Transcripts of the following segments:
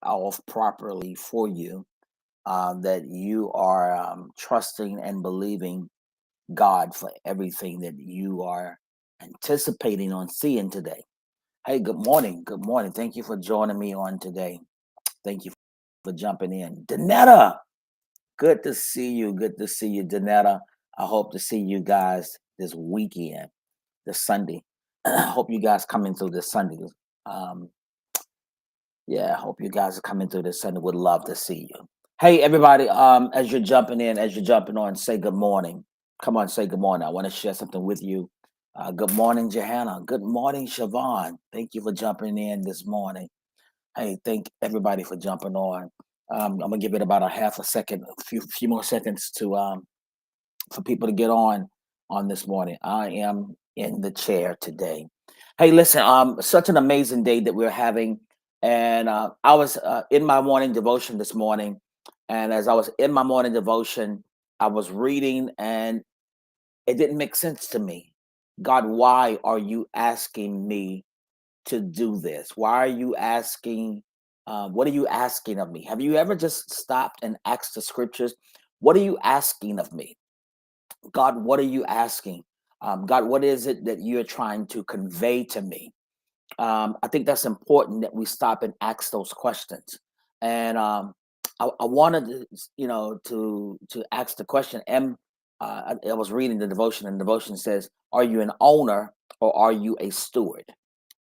off properly for you, that you are trusting and believing God for everything that you are anticipating on seeing today. Hey, good morning. Good morning. Thank you for joining me on today. Thank you for jumping in. Danetta, good to see you. Good to see you, Danetta. I hope to see you guys this weekend, this Sunday. I hope you guys coming through this Sunday. Um, yeah, I hope you guys are coming through this Sunday. Would love to see you. Hey, everybody, as you're jumping in, as you're jumping on, say good morning. Come on, say good morning. I want to share something with you. Good morning, Johanna. Good morning, Siobhan. Thank you for jumping in this morning. Hey, thank everybody for jumping on. I'm gonna give it about a half a second, a few more seconds to for people to get on this morning. I am in the chair today. Hey, listen, such an amazing day that we're having, and I was in my morning devotion this morning, and as I was in my morning devotion, I was reading, and it didn't make sense to me. God, why are you asking me to do this? Why are you asking? What are you asking of me? Have you ever just stopped and asked the scriptures, "What are you asking of me?" God, what are you asking? God, what is it that you're trying to convey to me? I think that's important that we stop and ask those questions. And I wanted to, to ask the question. I was reading the devotion, and the devotion says, "Are you an owner or are you a steward?"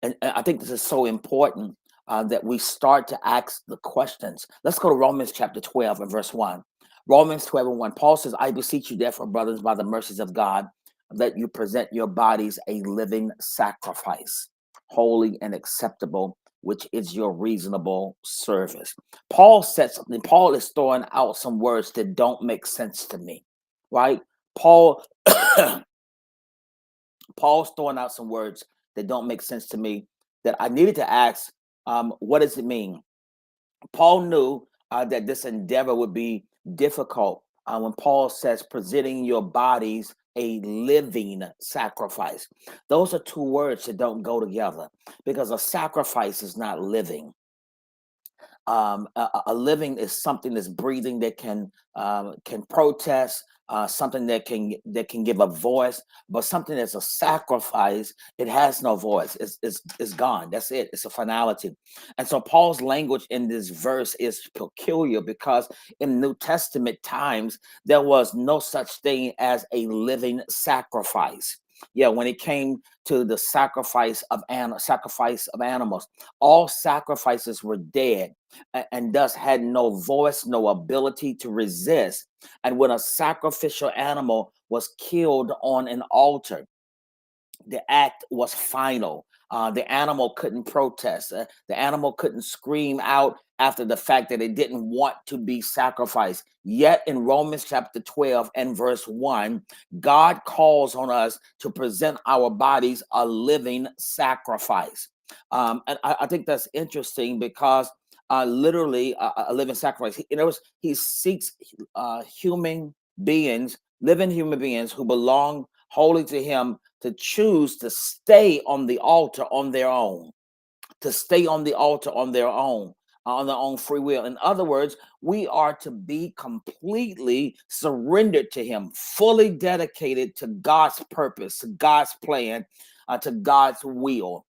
And I think this is so important that we start to ask the questions. Let's go to Romans chapter 12 and verse 1. Romans 12 and 1. Paul says, "I beseech you, therefore, brothers, by the mercies of God, that you present your bodies a living sacrifice, holy and acceptable, which is your reasonable service." Paul said something. Paul is throwing out some words that don't make sense to me, right? Paul Paul's throwing out some words that don't make sense to me that I needed to ask, what does it mean? Paul knew that this endeavor would be difficult when Paul says presenting your bodies a living sacrifice. Those are two words that don't go together because a sacrifice is not living. A living is something that's breathing, that can protest, something that can give a voice. But something that's a sacrifice, it has no voice. It's gone. That's it. It's a finality. And so Paul's language in this verse is peculiar because in New Testament times there was no such thing as a living sacrifice. Yeah, when it came to the sacrifice of animals, all sacrifices were dead and thus had no voice, no ability to resist. And when a sacrificial animal was killed on an altar, the act was final. The animal couldn't protest. The animal couldn't scream out after the fact that it didn't want to be sacrificed. Yet in Romans chapter 12 and verse 1, God calls on us to present our bodies a living sacrifice. And I think that's interesting because literally a living sacrifice. In other words, he seeks living human beings who belong wholly to him, to choose to stay on the altar on their own, to stay on the altar on their own free will. In other words, we are to be completely surrendered to him, fully dedicated to God's purpose, to God's plan, to God's will.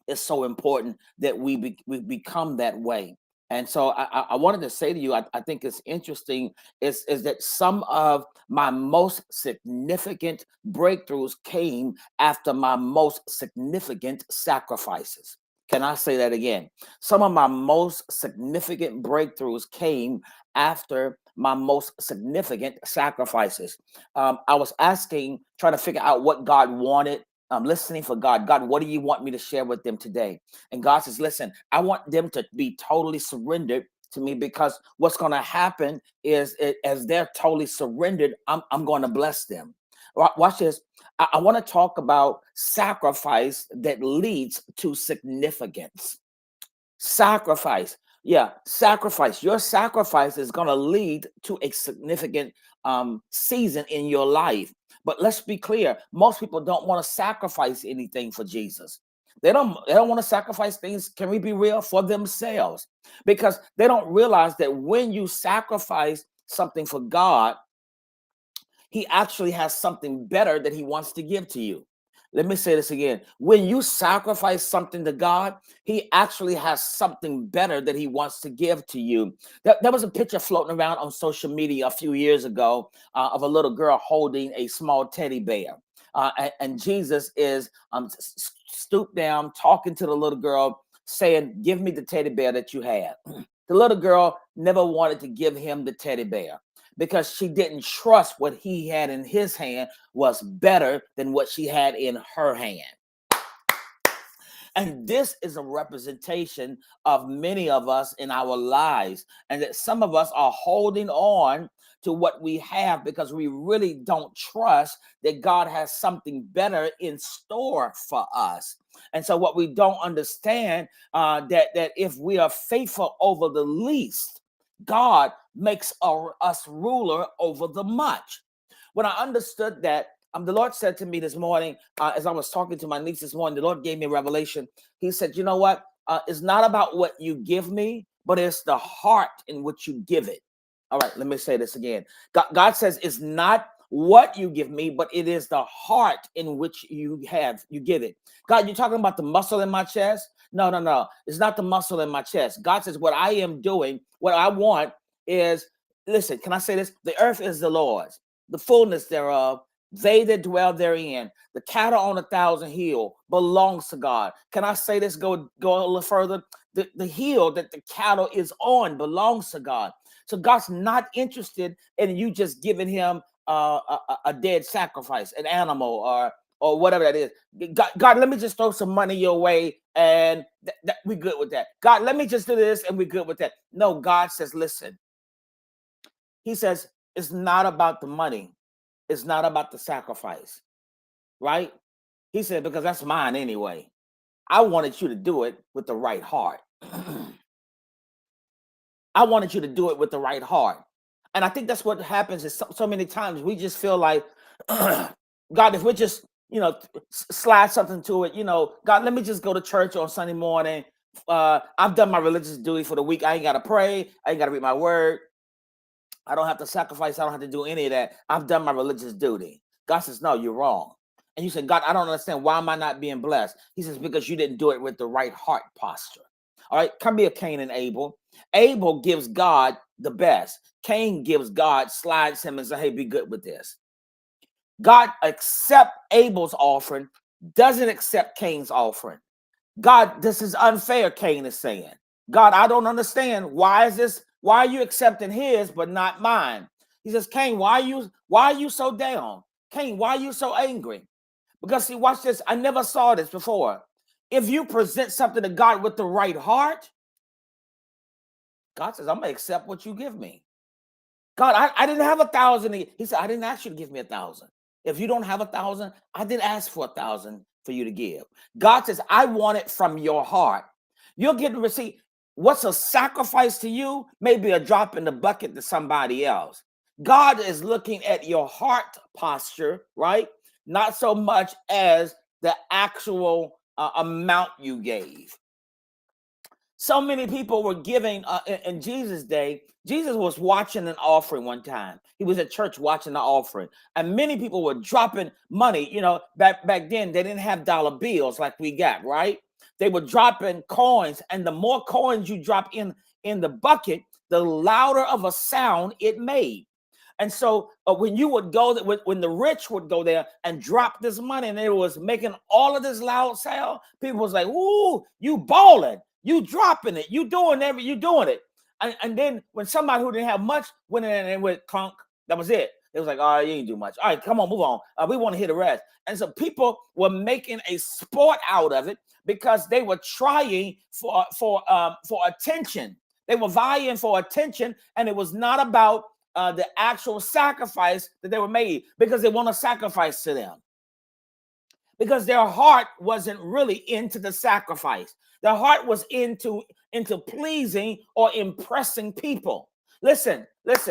It's so important that we become that way. And so I wanted to say to you, I think it's interesting is that some of my most significant breakthroughs came after my most significant sacrifices. Can I say that again? Some of my most significant breakthroughs came after my most significant sacrifices. I was trying to figure out what God wanted. I'm listening for God. God, what do you want me to share with them today? And God says, listen, I want them to be totally surrendered to me, because what's going to happen is as they're totally surrendered, I'm going to bless them. Watch this. I want to talk about sacrifice that leads to significance. Sacrifice. Yeah, sacrifice. Your sacrifice is going to lead to a significant season in your life. But let's be clear, most people don't want to sacrifice anything for Jesus. They don't want to sacrifice things, can we be real, for themselves, because they don't realize that when you sacrifice something for God, he actually has something better that he wants to give to you. Let me say this again. When you sacrifice something to God, he actually has something better that he wants to give to you. There was a picture floating around on social media a few years ago of a little girl holding a small teddy bear. And Jesus is stooped down, talking to the little girl, saying, "Give me the teddy bear that you have." The little girl never wanted to give him the teddy bear because she didn't trust what he had in his hand was better than what she had in her hand. And this is a representation of many of us in our lives, and that some of us are holding on to what we have because we really don't trust that God has something better in store for us. And so, what we don't understand that if we are faithful over the least, God makes us ruler over the much. When I understood that, the Lord said to me this morning, as I was talking to my niece this morning, the Lord gave me a revelation. He said, "You know what? It's not about what you give me, but it's the heart in which you give it." All right, let me say this again. God says it's not what you give me, but it is the heart in which you give it. God, you're talking about the muscle in my chest? No, no, no. It's not the muscle in my chest. God says what I am doing, what I want is, listen, can I say this? The earth is the Lord's, the fullness thereof, they that dwell therein. The cattle on 1,000 hill belongs to God. Can I say this? Go a little further. The hill that the cattle is on belongs to God. So God's not interested in you just giving him a dead sacrifice, an animal, or whatever that is. God, let me just throw some money your way, and we good with that. God, let me just do this, and we good with that. No, God says, listen. He says it's not about the money. It's not about the sacrifice, right? He said, because that's mine anyway. I wanted you to do it with the right heart. I wanted you to do it with the right heart. And I think that's what happens is so many times we just feel like, God, if we're just, slide something to it, God, let me just go to church on Sunday morning. I've done my religious duty for the week. I ain't got to pray. I ain't got to read my word. I don't have to sacrifice. I don't have to do any of that. I've done my religious duty. God says, no, you're wrong. And you say, God, I don't understand. Why am I not being blessed? He says, because you didn't do it with the right heart posture. All right, come be a Cain and Abel. Abel gives God the best. Cain gives God, slides him and says, hey, be good with this. God accepts Abel's offering, doesn't accept Cain's offering. God, this is unfair, Cain is saying. God, I don't understand. Why is this? Why are you accepting his but not mine? He says, Cain, why are you so down? Cain, why are you so angry? Because see, watch this. I never saw this before. If you present something to God with the right heart, God says, I'm gonna accept what you give me. God, I didn't have 1,000. He said, I didn't ask you to give me 1,000. If you don't have 1,000, I didn't ask for 1,000 for you to give. God says, I want it from your heart. You're getting receipt. What's a sacrifice to you may be a drop in the bucket to somebody else. God is looking at your heart posture, right? Not so much as the actual amount you gave. So many people were giving in Jesus' day. Jesus was watching an offering one time. He was at church watching the offering, and many people were dropping money. Back then they didn't have dollar bills like we got, right? They were dropping coins, and the more coins you drop in the bucket, the louder of a sound it made. And so when you would go, when the rich would go there and drop this money, and it was making all of this loud sound, people was like, "Ooh, you balling, you dropping it, you doing it." And then when somebody who didn't have much went in and went clunk, that was it. It was like, "Oh, you ain't do much. All right, come on, move on. We want to hear the rest." And so people were making a sport out of it because they were trying for attention. They were vying for attention, and it was not about the actual sacrifice that they were made, because they want to sacrifice to them, because their heart wasn't really into the sacrifice. Their heart was into pleasing or impressing people. Listen, this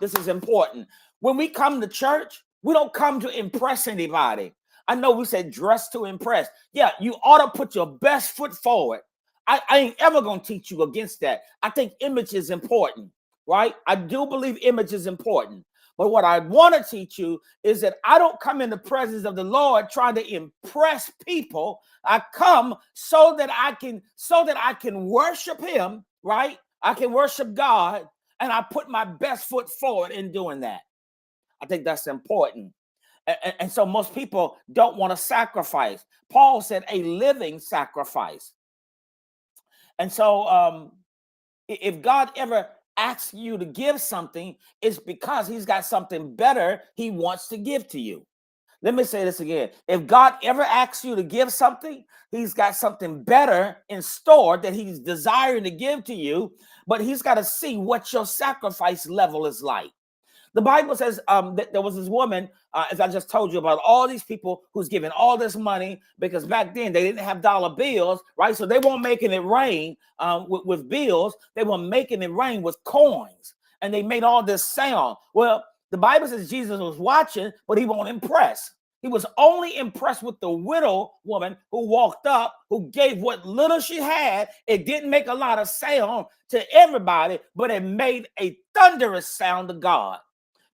is important. When we come to church, we don't come to impress anybody. I know we said dress to impress. Yeah, you ought to put your best foot forward. I ain't ever going to teach you against that. I think image is important, right? I do believe image is important. But what I want to teach you is that I don't come in the presence of the Lord trying to impress people. I come so that I can worship him, right? I can worship God, and I put my best foot forward in doing that. I think that's important. And so most people don't want to sacrifice. Paul said a living sacrifice. And so if God ever asks you to give something, it's because he's got something better he wants to give to you. Let me say this again. If God ever asks you to give something, he's got something better in store that he's desiring to give to you, but he's got to see what your sacrifice level is like. The Bible says that there was this woman, as I just told you, about all these people who's giving all this money, because back then they didn't have dollar bills, right? So they weren't making it rain with bills. They were making it rain with coins, and they made all this sound. Well, the Bible says Jesus was watching, but he won't impress. He was only impressed with the widow woman who walked up, who gave what little she had. It didn't make a lot of sound to everybody, but it made a thunderous sound to God.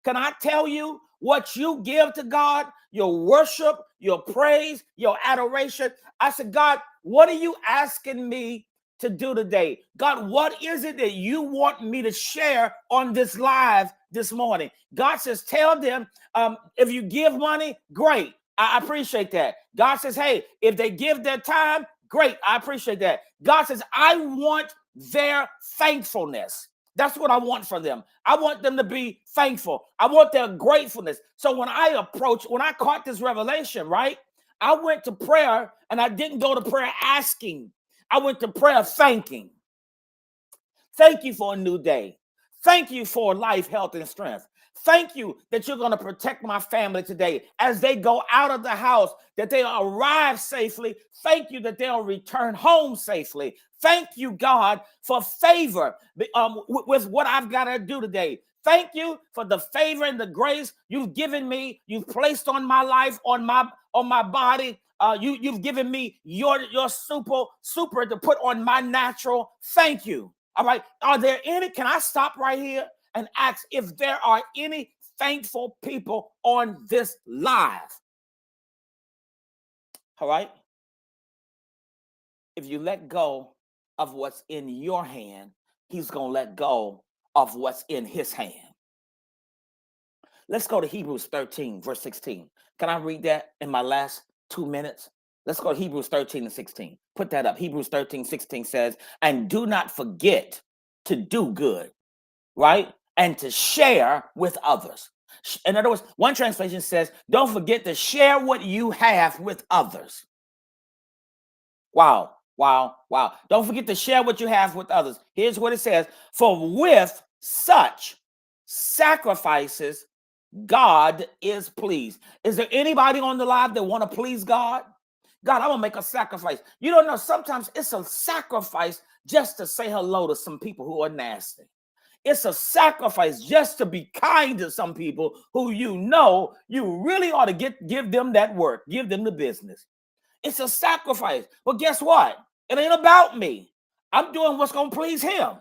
Can I tell you what you give to God, your worship, your praise, your adoration? I said, God, what are you asking me to do today? God, what is it that you want me to share on this live this morning? God says, tell them, if you give money, great. I appreciate that. God says, hey, if they give their time, great. I appreciate that. God says, I want their thankfulness. That's what I want from them. I want them to be thankful. I want their gratefulness. So when I caught this revelation, right, I went to prayer, and I didn't go to prayer asking. I went to prayer thanking. Thank you for a new day. Thank you for life, health, and strength. Thank you that you're going to protect my family today as they go out of the house, that they'll arrive safely. Thank you that they'll return home safely. Thank you, God, for favor with what I've got to do today. Thank you for the favor and the grace you've given me. You've placed on my life, on my body. You've given me your super to put on my natural. Thank you. All right. Are there any? Can I stop right here and ask if there are any thankful people on this live? All right. If you let go of what's in your hand, he's going to let go of what's in his hand. Let's go to Hebrews 13, verse 16. Can I read that in my last 2 minutes? Let's go to Hebrews 13 and 16. Put that up. Hebrews 13, 16 says, and do not forget to do good, right? And to share with others. In other words, one translation says, don't forget to share what you have with others. Wow. Don't forget to share what you have with others. Here's what it says. For with such sacrifices, God is pleased. Is there anybody on the live that want to please God? God, I'm going to make a sacrifice. You don't know, sometimes it's a sacrifice just to say hello to some people who are nasty. It's a sacrifice just to be kind to some people who you know you really ought to give them that work, give them the business. It's a sacrifice. But guess what? It ain't about me. I'm doing what's going to please him.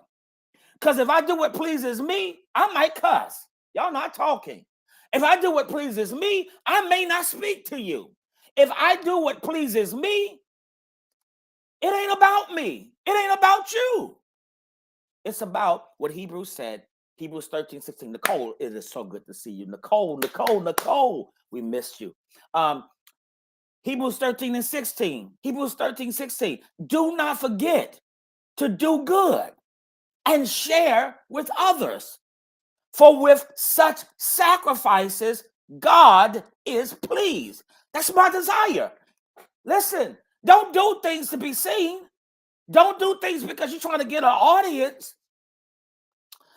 Because if I do what pleases me, I might cuss. Y'all not talking. If I do what pleases me, I may not speak to you. If I do what pleases me, it ain't about me. It ain't about you. It's about what Hebrews said. Hebrews 13, 16. Nicole, it is so good to see you. Nicole, we missed you. Hebrews 13 and 16. Hebrews 13, 16. Do not forget to do good and share with others. For with such sacrifices, God is pleased. That's my desire. Listen, don't do things to be seen. Don't do things because you're trying to get an audience.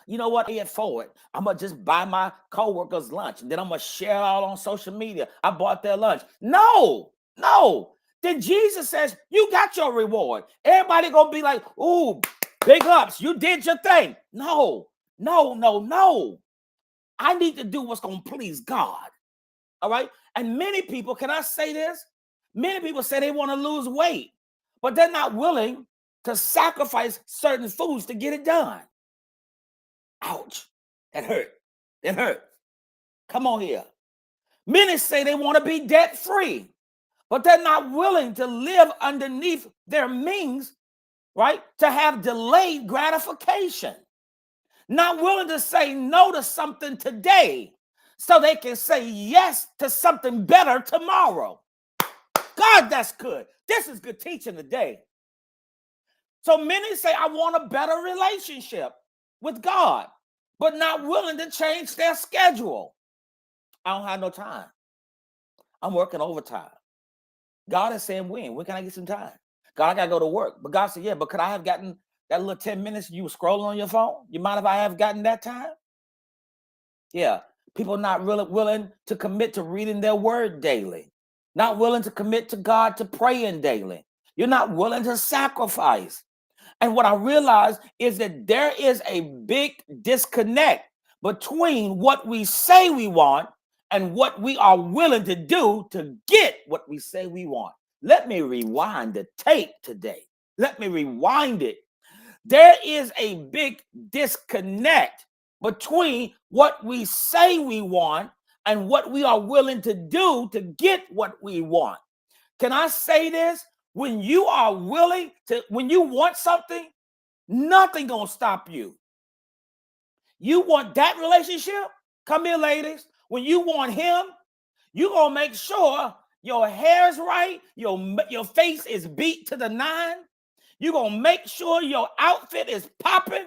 You know what? Pay it forward. I'm going to just buy my coworkers lunch, and then I'm going to share it all on social media. I bought their lunch. No. Then Jesus says, you got your reward. Everybody going to be like, ooh, big ups. You did your thing. No. I need to do what's going to please God. All right. And many people, can I say this? Many people say they want to lose weight, but they're not willing to sacrifice certain foods to get it done. Ouch. That hurt. That hurt. Come on here. Many say they want to be debt free, but they're not willing to live underneath their means, right? To have delayed gratification. Not willing to say no to something today so they can say yes to something better tomorrow. God, that's good. This is good teaching today. So many say, I want a better relationship with God, but not willing to change their schedule. I don't have no time. I'm working overtime. God is saying, when can I get some time? God, I got to go to work. But God said, yeah, but could I have gotten that little 10 minutes you were scrolling on your phone? You mind if I have gotten that time? Yeah. People not really willing to commit to reading their word daily, not willing to commit to God to praying daily. You're not willing to sacrifice. And what I realize is that there is a big disconnect between what we say we want and what we are willing to do to get what we say we want. Let me rewind the tape today. Let me rewind it. There is a big disconnect between what we say we want and what we are willing to do to get what we want. Can I say this? When you are willing to, when you want something, nothing gonna stop you. You want that relationship? Come here, ladies. When you want him, you gonna make sure your hair's right, your face is beat to the nine. You gonna make sure your outfit is popping.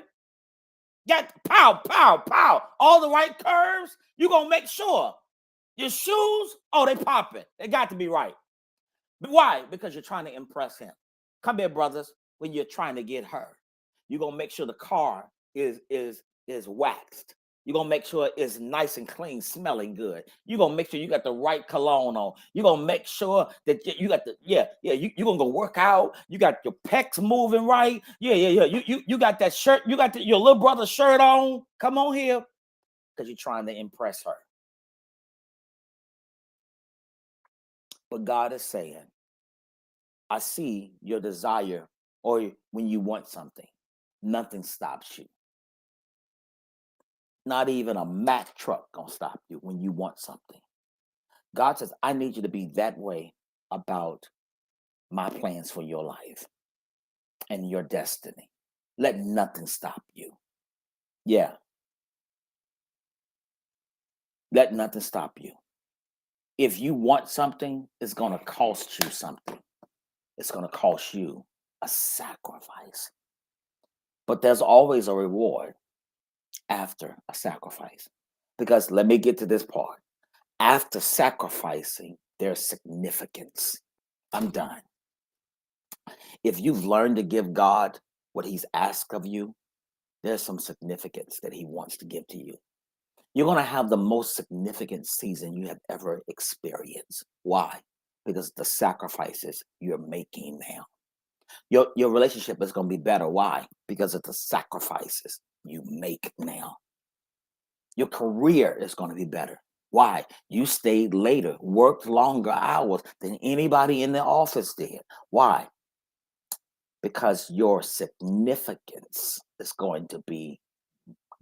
Got pow, pow, pow, all the right curves. You gonna make sure your shoes, oh, they popping. They got to be right. But why? Because you're trying to impress him. Come here, brothers. When you're trying to get her, you're gonna make sure the car is waxed. You're gonna make sure it's nice and clean, smelling good. You're gonna make sure you got the right cologne on. You're gonna make sure that you got the you're gonna go work out. You got your pecs moving right. You got that shirt, you got your little brother's shirt on. Come on here, because you're trying to impress her. But God is saying, I see your desire, or when you want something, nothing stops you. Not even a Mack truck gonna stop you when you want something. God says, I need you to be that way about my plans for your life and your destiny. Let nothing stop you. Yeah. Let nothing stop you. If you want something, it's gonna cost you something. It's gonna cost you a sacrifice. But there's always a reward after a sacrifice. Because let me get to this part. After sacrificing, there's significance. I'm done. If you've learned to give God what he's asked of you, there's some significance that he wants to give to you. You're going to have the most significant season you have ever experienced. Why? Because the sacrifices you're making now. Your relationship is going to be better. Why? Because of the sacrifices you make now. Your career is going to be better. Why? You stayed later, worked longer hours than anybody in the office did. Why? Because your significance is going to be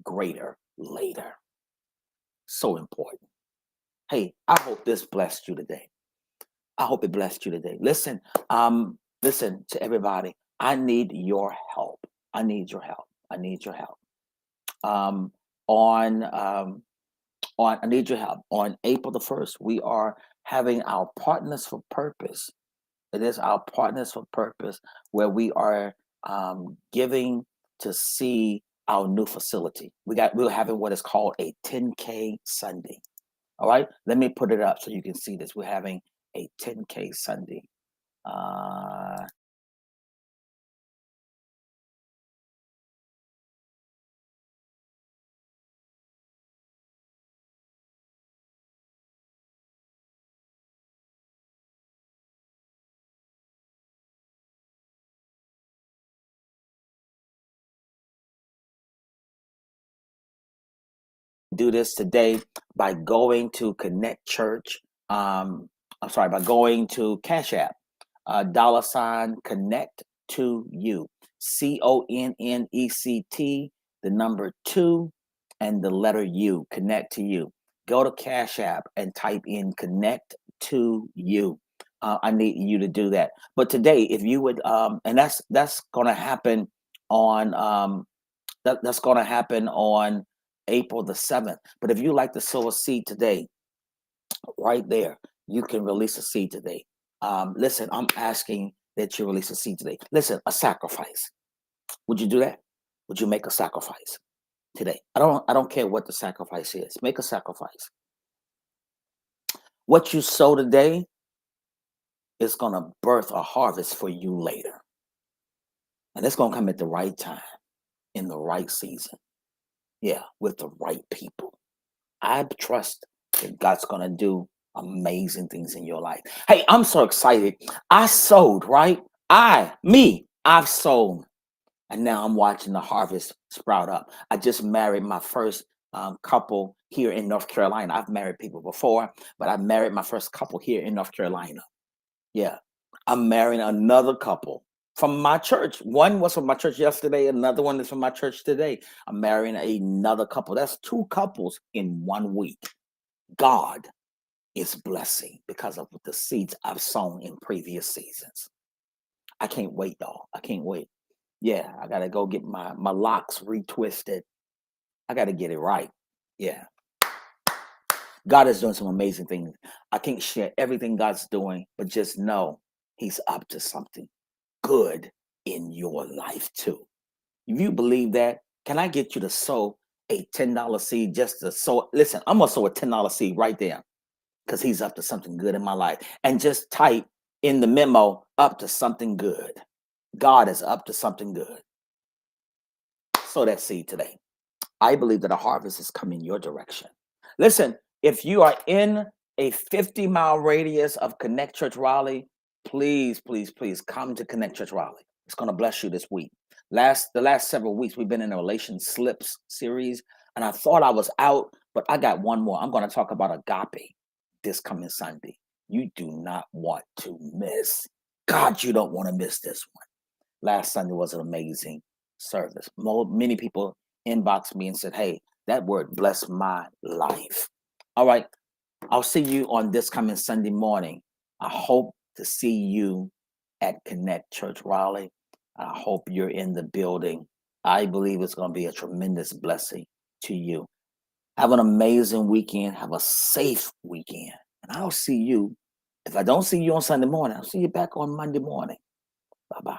greater later. So important. Hey, I hope this blessed you today. I hope it blessed you today. Listen to everybody. I need your help. I need your help. I need your help. I need your help. On April the 1st, we are having our Partners for Purpose. It is our Partners for Purpose, where we are giving to see our new facility. We're having what is called a 10K Sunday. All right, let me put it up so you can see this. We're having a 10K Sunday. Do this today by going to Connect Church I'm sorry, by going to Cash App, $ connect to you, CONNECT, the number two, and the letter U, connect to you. Go to Cash App and type in connect to you. I need you to do that. But today, if you would, and that's going to happen on that's going to happen on April the 7th. But if you like to sow a seed today, right there, you can release a seed today. Listen, I'm asking that you release a seed today. Listen, a sacrifice. Would you do that? Would you make a sacrifice today? I don't care what the sacrifice is. Make a sacrifice. What you sow today is going to birth a harvest for you later. And it's going to come at the right time, in the right season. Yeah, with the right people. I trust that God's going to do amazing things in your life. Hey, I'm so excited. I sowed, right? I've sown. And now I'm watching the harvest sprout up. I just married my first couple here in North Carolina. I've married people before, but I married my first couple here in North Carolina. Yeah. I'm marrying another couple from my church. One was from my church yesterday. Another one is from my church today. I'm marrying another couple. That's two couples in 1 week. God is blessing because of the seeds I've sown in previous seasons. I can't wait, y'all. I can't wait. Yeah, I gotta go get my locks retwisted. I gotta get it right. Yeah. God is doing some amazing things. I can't share everything God's doing, but just know He's up to something good in your life too. If you believe that, can I get you to sow a $10 seed just to sow? Listen, I'm gonna sow a $10 seed right there because He's up to something good in my life. And just type in the memo, up to something good. God is up to something good. Sow that seed today. I believe that a harvest is coming your direction. Listen, if you are in a 50-mile radius of Connect Church Raleigh, please, please, please come to Connect Church Raleigh. It's going to bless you this week. The last several weeks, we've been in a relation slips series, and I thought I was out, but I got one more. I'm going to talk about agape this coming Sunday. You do not want to miss. God, you don't want to miss this one. Last Sunday was an amazing service. Many people inboxed me and said, hey, that word blessed my life. All right. I'll see you on this coming Sunday morning. I hope to see you at Connect Church Raleigh. I hope you're in the building. I believe it's going to be a tremendous blessing to you. Have an amazing weekend. Have a safe weekend. And I'll see you. If I don't see you on Sunday morning, I'll see you back on Monday morning. Bye-bye.